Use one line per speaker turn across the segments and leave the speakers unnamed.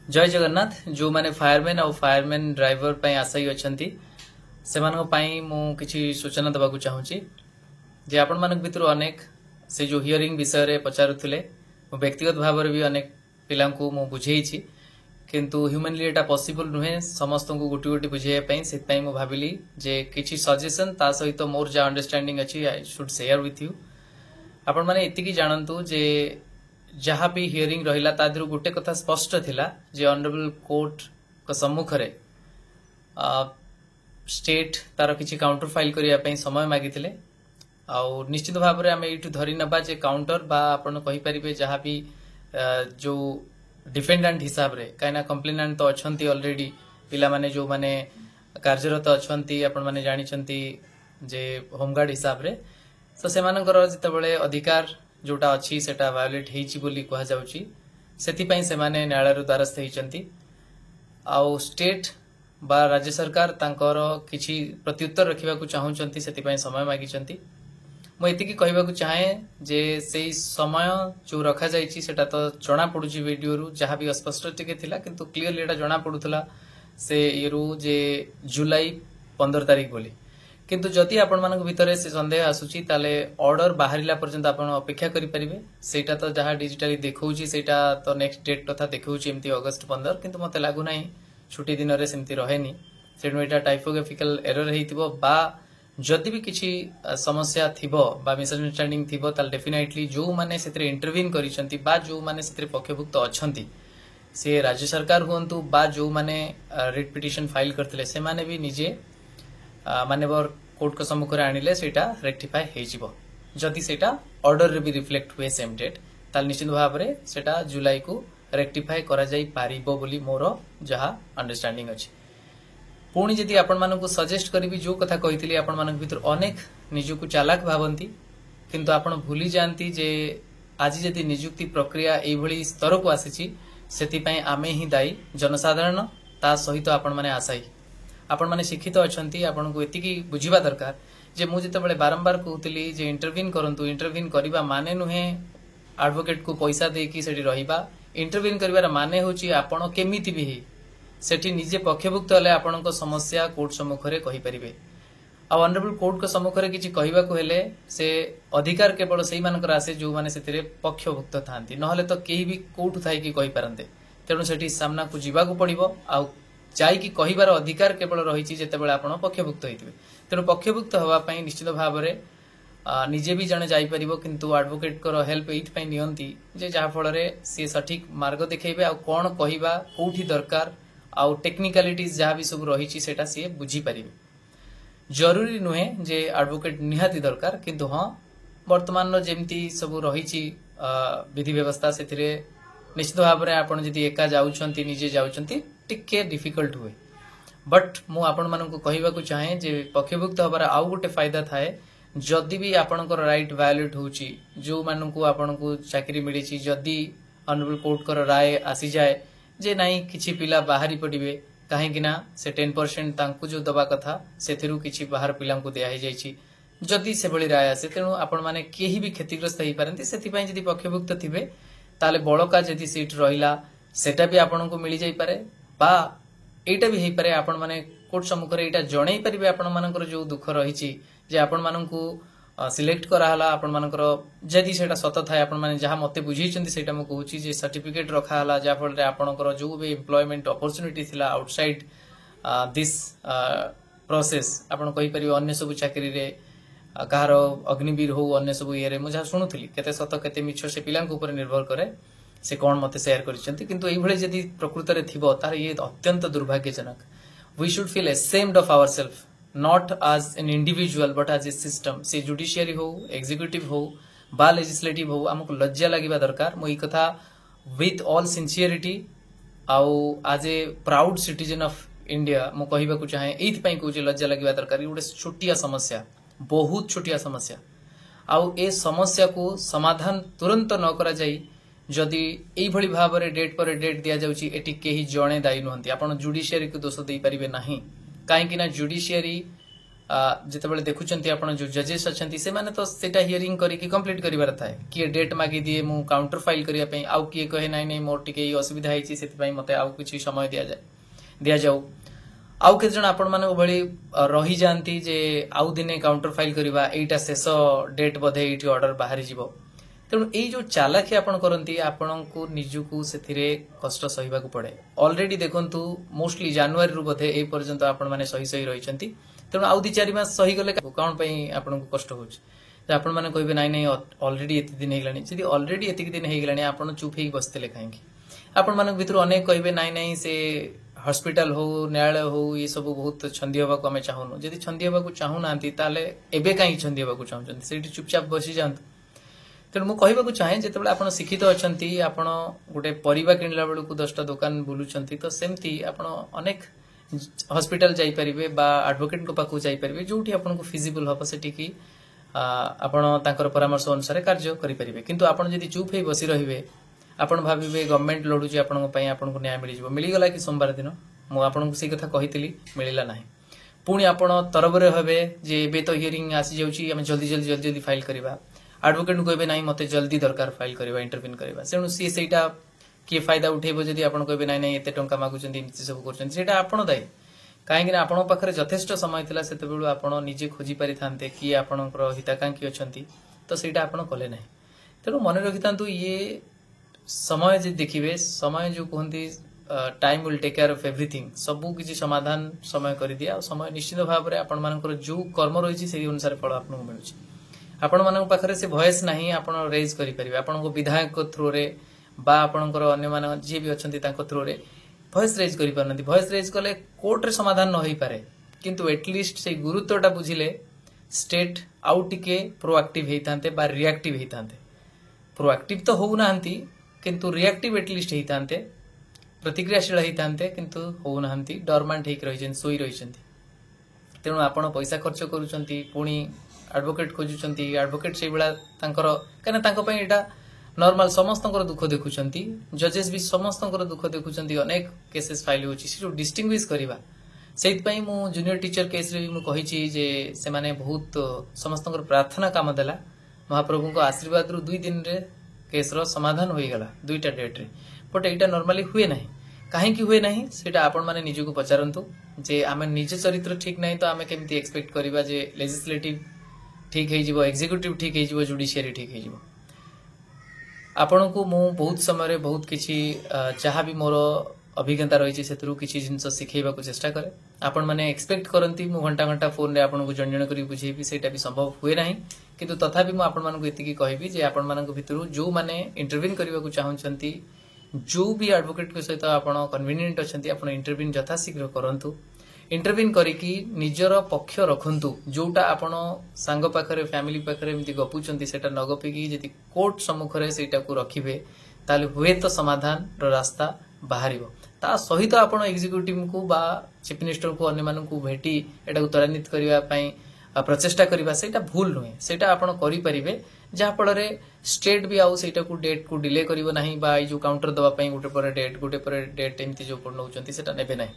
जय जगन्नाथ जो माने फायरमैन और फायरमैन ड्राइवर पे आशायी अछंती सेमानक पई मु किछि सूचना देबा को चाहूची जे आपण मानक भितर अनेक से जो हियरिंग विषय रे पचारुथिले मु व्यक्तिगत भाव रे भी अनेक पिलां को मु बुझेइछि किंतु ह्यूमनली एटा पॉसिबल नुहे समस्त को गुटी गुटी बुझेया पई से पई मु भाबिली जे किछि सजेशन ता सहित मोर जा अंडरस्टैंडिंग अछि I should share with you आपण माने इतिकी जानंतु जे जहाँ भी हियरिंग रहिला ता दिरु गुटे कथा स्पष्ट थिला जे ऑनरेबल कोर्ट को सम्मुख रे स्टेट तार किछि काउंटर फाइल करिया पई समय मागिथिले आ निश्चित भाव रे आमे इटु धरि नबा जे काउंटर बा आपण कहि परिबे जहाँ भी जो डिफेंडेंट हिसाब रे काइना कंप्लेनेंट तो अछंती ऑलरेडी पिला माने जो माने कार्यरत अछंती आपण माने जानि छंती जे होमगार्ड हिसाब रे तो सेमानकर जितेबळे अधिकार जोटा अच्छी सेटा वायोलेट हेची बोली कहा जाउची सेति पई सेमाने न्यायालय द्वारस्थ हेचंती आउ स्टेट बा राज्य सरकार तांकर किछि प्रत्युत्तर रखिबा को चाहउचंती सेति पई समय मागिचंती मु एतिकी कहबा को चाहे जे सेई समय जो रखा जाईची सेटा तो जणा पडुची वीडियो रु जहाँ भी अस्पष्ट टिके थिला किंतु क्लियरली एटा जणा पडुथला से येरु जे जुलाई 15 तारिख बोली किंतु जदि आपण मानक भितरे से संदेह आसुची ताले ऑर्डर बाहरिला पर्यंत आपण अपेक्षा करि परिबे सेटा तो जहाँ डिजिटली देखौची सेटा तो नेक्स्ट डेट कथा देखौची एमती अगस्त 15 किंतु मते लागु नाही छुट्टी दिन रे सेमती रहेनी सेनु एटा टाइपोग्राफिकल एरर हेतिबो बा जदि भी किछि समस्या थिबो बा मिसअंडरस्टैंडिंग थिबो ताल डेफिनेटली जो माने सेतरे इंटरवीन करिसंती बा जो माने सेतरे पक्षभुक्त अछंती से राज्य सरकार हुंतु बा जो माने रिट पिटिशन फाइल करथिले से माने भी निजे मान्यवर कोर्ट को सम्मुख रे आनिले सेटा रेक्टिफाई हेजिबो जदि सेटा ऑर्डर रे भी रिफ्लेक्ट हुए सेम डेट ताल निश्चित भाव रे सेटा जुलाई को रेक्टिफाई करा जाई पारिबो बोली मोर जहा अंडरस्टैंडिंग अछि पुणी जदि आपण मानकु सजेस्ट करबी जो कथा कहितली आपण मानक भितर अनेक निजुकु चालाक भावंती किंतु आपण भूली जानती जे आज जदि नियुक्ति प्रक्रिया एई भली स्तर को आसीची सेति पई आमे ही दायी जनसाधारण ता सहित आपण माने आशायी आपण माने शिक्षित अछंती आपण को एतिकी बुझिबा दरकार जे मु जते बारंबार कहतली जे इंटरवीन करंतु इंटरवीन करिबा माने नुहे एडवोकेट को पैसा देकी सेठी रहिबा इंटरवीन करिवार माने होची आपण केमिति भी सेठी निजे पक्षभुक्त हले आपण को समस्या कोर्ट सम्मुख रे कहि परिबे आ ऑनरेबल कोर्ट को सम्मुख रे किछि कहिबा को हेले से अधिकार केवल सेही मानकर आसे जो माने सेतिरे पक्षभुक्त थांती नहले तो केही भी कोर्ट थाई कि कहि पारंते तेनु सेठी सामना को जीवा को पड़िबो आ जाई कि कहिबार अधिकार केवल रहिछि जेतेबेले आपण पक्षभुक्त होइतिबे तेनु पक्षभुक्त हवा पई निश्चित भाव रे निजे भी जने जाई परिबो किंतु एडवोकेट कर हेल्प एथ पई नियंती जे जहा फल रे से सठिक मार्ग देखैबे आ कोन कहिबा कोठी दरकार आ टेक्निकलिटीज जहा भी सब रहिछि सेटा से बुझी परिबे जरूरी नुहे जे एडवोकेट निहाती दरकार किंतु हां वर्तमान रो जेमती सब रहिछि विधि व्यवस्था सेथिरे निश्चित भाव रे आपण जदि एका जाउछंती निजे जाउछंती टिके डिफिकल्ट हुए बट मु आपण मानकु कहिबा को चाहे जे पक्षभुक्त हबार आउ गोटे फायदा थाए जदि भी आपणकर राइट वायोलेट होउची जो मानकु आपणकु चाकरी मिलिछि जदि ऑनरेबल कोर्ट कर राय आसी जाए जे नाही किछि पिला बाहरी पडिबे काहे कि ना से 10% तांकु जो दबा कथा सेथिरु किछि बाहर पिला को दिया हे जाईछि जदि से बळी राय आसे तेनु आपण माने केही भी क्षतिग्रस्त हेई पारंती सेति पई जदि पक्षभुक्त थिबे ताले बळका जदि सीट रहिला सेटा भी आपण को मिली जाई पारे बा एटा भी हेई पारे आपण माने कोर्ट सम्मुख रे एटा जणै परिबे आपण मानकर जो दुख रहिछि जे आपण मानकु सिलेक्ट करा हला आपण मानकर जदि सेटा सत थाए आपण माने जहा मते बुझिचंती सेटा म कहूची जे सर्टिफिकेट रखा हला जा फल रे आपणकर जो भी एम्प्लॉयमेंट अपॉर्चुनिटी थिला आउटसाइड दिस प्रोसेस आपण कहि परिबे अन्य सब चाकरी रे कहार अग्निवीर हो अन्य सब ये रे मु जहा सुनुथली केते सत केते मिछ से पिलांक ऊपर निर्भर करे से कोन मते शेयर करिसंती किंतु एई भले जदि प्रकृत रे थिबो तार ये अत्यंत दुर्भाग्यजनक we should feel ashamed of ourselves not as an individual but as a system से जुडिशियरी हो एग्जीक्यूटिव हो बा लेजिस्लेटिव हो हमको लज्जा लागिबा दरकार मो ई कथा विथ ऑल सिंसियरिटी आउ as a proud citizen of India मो कहिबा को चाहे एथ पई को जे लज्जा लागिबा दरकार गोटे छोटिया समस्या बहुत छोटिया समस्या आउ ए समस्या को समाधान तुरंत न करा जाई जदि एई भली भाव रे डेट पर डेट दिया जाउची एटी केही जणे दायी नहंती आपण जुडिशियरी को दोष देई परिबे नाही काहे कि ना जुडिशियरी जितेबाला देखुंत आप जो जजेस अच्छा से माने तो सेटा हियरिंग करके कंप्लीट करिवार थाए किए डेट मागी दिए मु काउंटर फाइल करने आउ किए कहे नाई नहीं मोर टिके असुविधा होती से मते आउ किछि समय दिया जाऊ आउ केते जण आपण माने भली रही जानती जे आउ दिने काउंटर फाइल करबा एटा शेष डेट बधे एटी ऑर्डर बाहरी जीवो तेणु एई जो चालाकी आपण करंती आपणको निजुकु सेथिरे कष्ट सहिबा को पड़े ऑलरेडी देखंतु मोस्टली जनवरी रु बधे ए पर्यंत आपण माने सही रहिचंती तेणु आउ 2-4 मास सही गले कोन पई आपणको कष्ट होछ जे आपण माने कहबे नाइ नाइ ऑलरेडी एति दिन हेगलानी जदि ऑलरेडी एति दिन हेगलानी आपण चुप हेई बसतेले काहेकि आपण माने भितर अनेक कहबे नाइ नाइ से हॉस्पिटल हो न्यायालय हो ये सब बहुत छंदी हवा को आमे चाहूनु जदि छंदी हवा को चाहू नांती ताले एबे काई छंदी हवा को चाहउछन सेठी चुपचाप बसी जांत तेणु मु कहबा को चाहे जेतेबेला आपण शिक्षित अछंती आपण गोटे परिबा किनला बेलू को 10टा दुकान बुलुछंती तो सेमती आपण अनेक हॉस्पिटल जाई परिबे बा एडवोकेट को पाकु जाई परिबे जोठी आपण को फिजिबल हबो सेठी की आपण तांकर परामर्श अनुसार कार्य करि परिबे किंतु आपण जदि चुप हे बसी रहिबे आपण भाबिबे गवर्नमेंट लडुची आपण पई आपण को न्याय मिली जिवो मिली गला कि सोमवार दिन मु आपण को से कथा कहितली मिलिला नाही पुणी आपण तरबरे हबे जे एबे तो हियरिंग आसी जाउची हम जल्दी फाइल करबा एडवोकेट को कहबे नाही मते जल्दी दरकार फाइल करबा इंटरव्यू करबा सेनु सी सेटा किए फायदा उठेबो जदि आपण कहबे नाही नाही एते टंका मागुचंदी इमति सब करचंदी सेटा आपण दाई काहेकि आपण पाखरे यथेष्ट समय थिला सेते बेलु आपण निजे खोजी पारि थांते कि आपणकर हिताकांक्षी अछंती तो सेटा आपण कले नाही तेनु मन रखितांतु ये समय जे देखिबे समय जो कहंती time will take care of everything सबु किछि समाधान समय कर दिया और समय निश्चित भाव रे आपण मानकर जो कर्म रहिछि सेही अनुसार फल आपन मिलुछि आपण मानक पाखरे से वॉइस नाही आपण रेज करि परिबे आपण को विधायक थ्रू रे बा आपणकर अन्य मान जे भी अछंती तांको थ्रू रे वॉइस रेज करि परनती वॉइस रेज कले कोर्ट रे समाधान न होई पारे किंतु एटलीस्ट से गुरुत्वटा बुझिले स्टेट आउट टिके प्रोएक्टिव हेतांते बा रिएक्टिव हेतांते प्रोएक्टिव तो हो नाहंती किंतु रिएक्टिव एटलीस्ट हेतांते प्रतिक्रियाशील हेतांते किंतु हो नाहंती डॉर्मेंट हेक रहिजन सोई रहिजंती तेणु आपण पैसा खर्च करूचंती पुणी एडवोकेट खोजुचंती एडवोकेट से बेला तांकर कने तांको पई एटा नॉर्मल समस्तंकर दुख देखुचंती जजेस भी समस्तंकर दुख देखुचंती अनेक केसेस फाइल होची से जो डिस्टिंग्विश करबा सेत पई मु जूनियर टीचर केस रे मु कहिची जे से माने बहुत समस्तंकर प्रार्थना काम देला महाप्रभु को आशीर्वाद रु 2 दिन रे केस रो समाधान होई गला 2टा डेट रे बट एटा नॉर्मली हुए नाही काहे कि हुए नाही सेटा आपण माने निजु को पचारंतु जे आमे निज चरित्र ठीक नाही तो आमे केमती एक्सपेक्ट करबा जे लेजिस्लेटिव ठीक है जीवो एग्जीक्यूटिव ठीक है जीवो जुडिशियरी ठीक है जीवो आपण को मु बहुत समय रे बहुत किछि जहाँ भी मोर अभिज्ञता रही सेतरु किछि जिंस सिखेबा को चेष्टा करे आपण माने एक्सपेक्ट करंती मु घंटा घंटा फोन रे आपण को जण करी बुझेबी सेटा भी संभव हुए नाही किंतु तथापि मु आपण मानक एतिकी कहबी जे आपण मानक भितरु जो माने इंटरव्यू करबा को चाहउछंती जो भी एडवोकेट के सहित आपण कन्वीनियंट अछंती आपण इंटरव्यू यथा शीघ्र करंतु इंटरव्यू करिकी निजर पक्ष रखंतु जोटा आपण सांग पाखरे फैमिली पाखरे एमती गपुचंती सेटा न गपिकी जदि कोर्ट सम्मुखरे सेटा को रखिबे ताले हुए तो समाधान रो रास्ता बाहरिबो ता सहित आपण एग्जीक्यूटिव को बा चीफ मिनिस्टर को अन्य मानन को भेटी एटा को त्वरान्वित करिवा पई प्रचेष्टा करिवा सेटा भूल नुहे सेटा आपण करि परिबे जहा फଳରେ स्टेट भी आउ सेटा को डेट को डिले करिवो नाही बा जो काउंटर दवा पई गोटे पर डेट एमती जो पढनउचंती सेटा नेबे नाही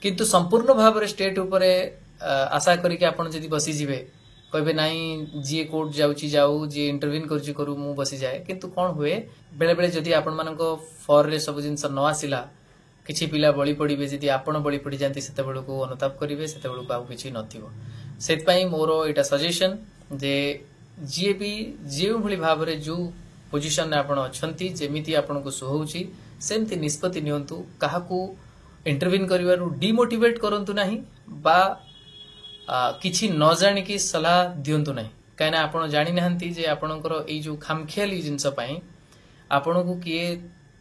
किंतु संपूर्ण भाव रे स्टेट ऊपर आशा करिके आपण जदि बसी जिवे कहबे नाही जी कोर्ट जाउची जाऊ जी इंटरव्यू करची करू मु बसी जाए किंतु कोन हुए बेले बेले जदि आपण मानको फॉर रे सब जिंस न आसिला किछि पिला बळी पडिबे जदि आपण बळी पडी जानती सेते बेलु को अनुताप करिवे सेते बेलु को आ किछि नथिबो सेत पई मोरो एटा सजेशन जे जे भी जे भली भाव रे जो पोजीशन रे आपण अछंती जेमिति आपण को सोहउची सेमति निष्पत्ति नियंतु काहा को इंटरव्यू करिवारु डिमोटिवेट करंतु नाही बा किछि न जानि की सलाह दियंतु नाही कायना आपण जानि नहंती जे आपणकर ए जो खामखियाली जिंस पई आपण को किए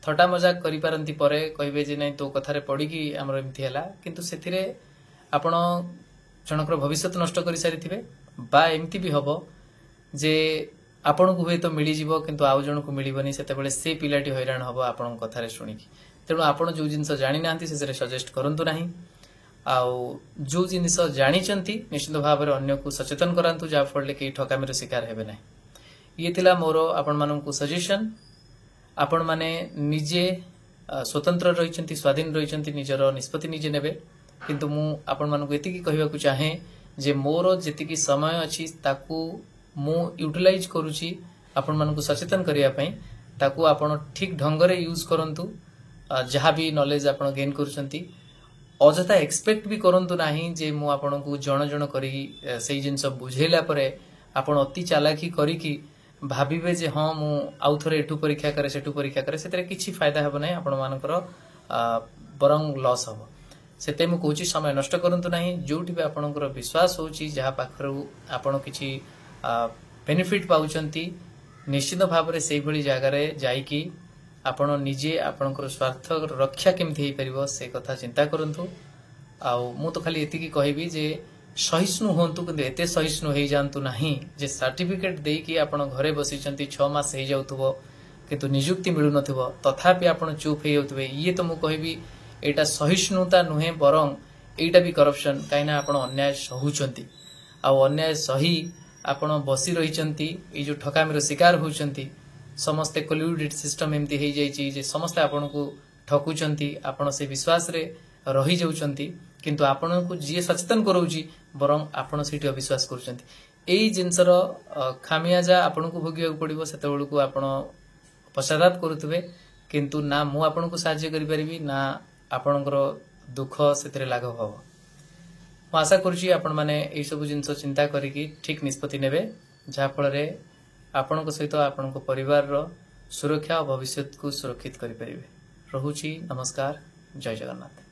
थटा मजाक करि पारंती परे कहबे जे नै तो कथारे पड़ी कि हमर एमथि हला किंतु सेथिरे आपण जनकर भविष्य नष्ट करि सारिथिबे बा एमथि भी हबो जे आपण को हुए तो मिली जीवो किंतु आउ जन को मिलिबनी सेते बेले से पिलाटी हैरान हबो आपण कथारे सुनिकी तेणु आपण जो जिनस जानि नांती से सजेस्ट करंतु नाही आउ जो जिनस जानिचंती निश्चित भाव रे अन्य को सचेतन करांतु जा फळले कि ठकामी रे शिकार हेबे नाही ये थिला मोरो आपण मानन को सजेशन आपण माने निजे स्वतंत्र रहिचंती स्वाधीन रहिचंती निजर निष्पत्ति निजे नेबे किंतु मु आपण मानन को एतिकी कहबा को चाहे जे मोर जेतिकी समय अच्छी ताकू मु यूटिलाइज करूची आपण मानकु सचेतन करिया पई ताकू आपण ठीक ढंग रे यूज करंतु जहाँ भी नॉलेज आपण गेन करूछंती अजथा एक्सपेक्ट भी करंतु नाही जे मु आपनकु जण जण करी सेई जिंस बुझेला परे आपण अति चालाकी करी की भाबिबे जे हां मु आउ थरे एठू परीक्षा करे सेठू परीक्षा करे सेतरे किछि फायदा हेबो नै आपण मानकर बरंग लॉस हबो सेते मु कहूची समय नष्ट करंतु नाही जोठी भी आपनकर विश्वास होची जहाँ पाखरु आपण किछि बेनिफिट पाउचंती निश्चित भाव रे सेई भली जागा रे जाई की आपण निजे आपनकर स्वार्थ रक्षा केमथि हेई परिबो से कथा चिंता करंतु आ मु तो खाली एति की कहबी जे सहिष्णु होंतु किंतु एते सहिष्णु हेई जानतु नाही जे सर्टिफिकेट देई की आपण घरे बसिचंती 6 मास हेई जाउतबो किंतु नियुक्ति मिलु नथिबो तथापि आपण चुप हेई जाउतबे ये तो मु कहबी एटा सहिष्णुता नुहे बरं एटा भी करप्शन काइना आपण अन्याय सहुचंती आ अन्याय सही आपण बसी रहिचंती ए जो ठकामीर शिकार होचंती समस्त कोल्यूडेड सिस्टम एमती हेई जाईची जे समस्त आपण को ठकुचंती आपण से विश्वास रे रही जाउचंती किंतु आपण को जे सचेतन करौची बरं आपण सेठी अविश्वास करूचंती एई जिंसर खामियाजा आपण को भोगिया पड़िबो सेतेबेल को आपण पश्चाताप करूतबे किंतु ना मु आपण को सहाय्य करि परिबी ना आपणकर दुख सेतरे लाघव हबो मु आशा करूची आपण माने एई सब जिंस चिंता करिकी ठीक निष्पत्ति नेबे जहा फल रे आपणक सहित आपणक परिवार रो सुरक्षा और भविष्य को सुरक्षित करि परिबे रहुची नमस्कार जय जगन्नाथ।